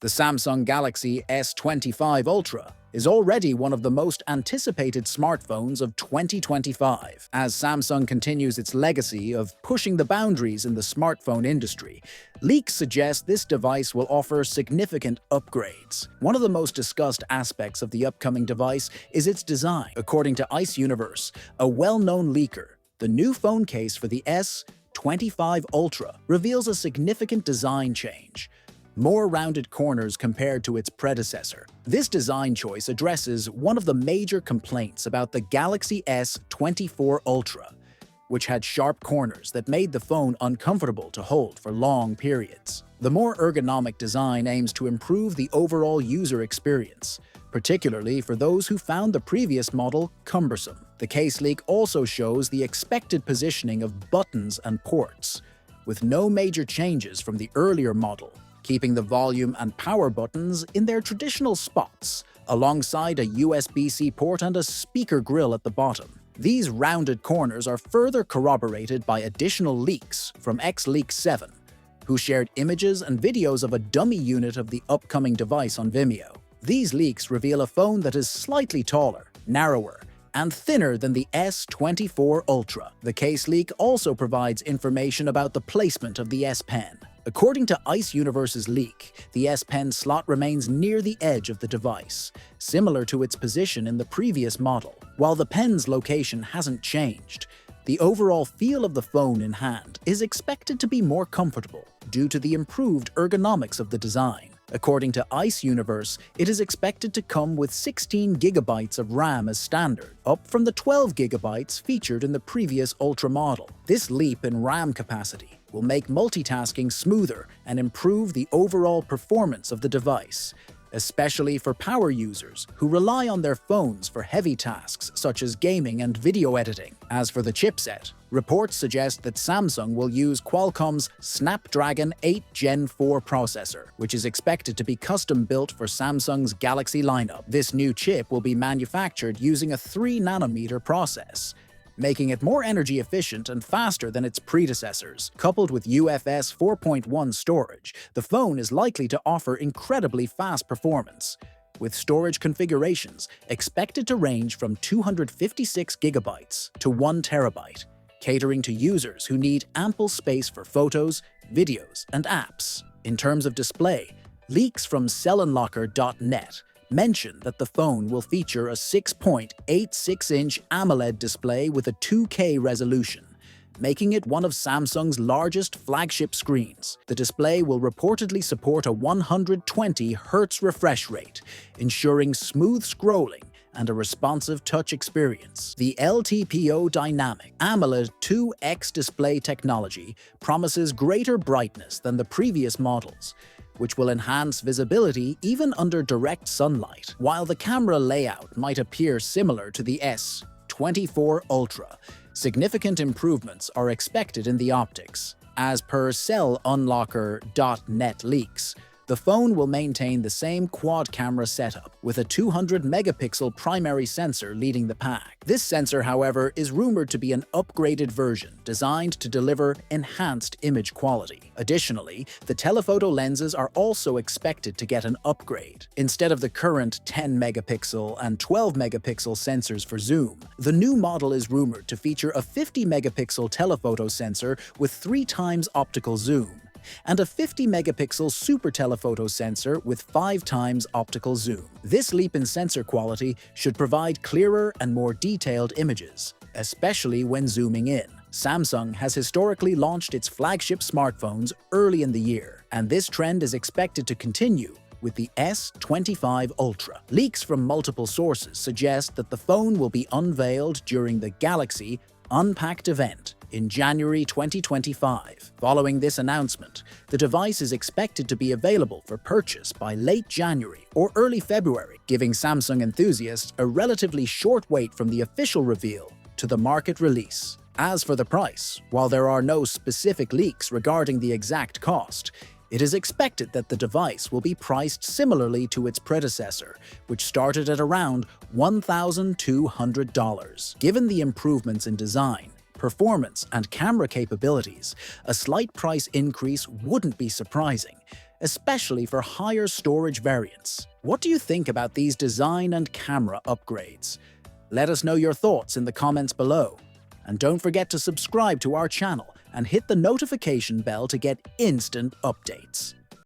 The Samsung Galaxy S25 Ultra is already one of the most anticipated smartphones of 2025. As Samsung continues its legacy of pushing the boundaries in the smartphone industry, leaks suggest this device will offer significant upgrades. One of the most discussed aspects of the upcoming device is its design. According to Ice Universe, a well-known leaker, the new phone case for the S25 Ultra reveals a significant design change. More rounded corners compared to its predecessor. This design choice addresses one of the major complaints about the Galaxy S24 Ultra, which had sharp corners that made the phone uncomfortable to hold for long periods. The more ergonomic design aims to improve the overall user experience, particularly for those who found the previous model cumbersome. The case leak also shows the expected positioning of buttons and ports, with no major changes from the earlier model, keeping the volume and power buttons in their traditional spots, alongside a USB-C port and a speaker grille at the bottom. These rounded corners are further corroborated by additional leaks from XLeak7, who shared images and videos of a dummy unit of the upcoming device on Vimeo. These leaks reveal a phone that is slightly taller, narrower, and thinner than the S24 Ultra. The case leak also provides information about the placement of the S Pen. According to Ice Universe's leak, the S Pen slot remains near the edge of the device, similar to its position in the previous model. While the pen's location hasn't changed, the overall feel of the phone in hand is expected to be more comfortable due to the improved ergonomics of the design. According to Ice Universe, it is expected to come with 16 GB of RAM as standard, up from the 12 GB featured in the previous Ultra model. This leap in RAM capacity will make multitasking smoother and improve the overall performance of the device, especially for power users who rely on their phones for heavy tasks such as gaming and video editing. As for the chipset, reports suggest that Samsung will use Qualcomm's Snapdragon 8 Gen 4 processor, which is expected to be custom-built for Samsung's Galaxy lineup. This new chip will be manufactured using a 3nm process, making it more energy efficient and faster than its predecessors. Coupled with UFS 4.1 storage, the phone is likely to offer incredibly fast performance, with storage configurations expected to range from 256 GB to 1 TB, catering to users who need ample space for photos, videos, and apps. In terms of display, leaks from sellandlocker.net mention that the phone will feature a 6.86-inch AMOLED display with a 2K resolution, making it one of Samsung's largest flagship screens. The display will reportedly support a 120 Hz refresh rate, ensuring smooth scrolling and a responsive touch experience. The LTPO Dynamic AMOLED 2X display technology promises greater brightness than the previous models, which will enhance visibility even under direct sunlight. While the camera layout might appear similar to the S24 Ultra, significant improvements are expected in the optics. As per sellandlocker.net leaks, the phone will maintain the same quad-camera setup, with a 200-megapixel primary sensor leading the pack. This sensor, however, is rumored to be an upgraded version designed to deliver enhanced image quality. Additionally, the telephoto lenses are also expected to get an upgrade. Instead of the current 10-megapixel and 12-megapixel sensors for zoom, the new model is rumored to feature a 50-megapixel telephoto sensor with 3 times optical zoom, and a 50-megapixel super telephoto sensor with 5 times optical zoom. This leap in sensor quality should provide clearer and more detailed images, especially when zooming in. Samsung has historically launched its flagship smartphones early in the year, and this trend is expected to continue with the S25 Ultra. Leaks from multiple sources suggest that the phone will be unveiled during the Galaxy Unpacked event in January 2025. Following this announcement, the device is expected to be available for purchase by late January or early February, giving Samsung enthusiasts a relatively short wait from the official reveal to the market release. As for the price, while there are no specific leaks regarding the exact cost, it is expected that the device will be priced similarly to its predecessor, which started at around $1,200. Given the improvements in design, performance, and camera capabilities, a slight price increase wouldn't be surprising, especially for higher storage variants. What do you think about these design and camera upgrades? Let us know your thoughts in the comments below. And don't forget to subscribe to our channel and hit the notification bell to get instant updates.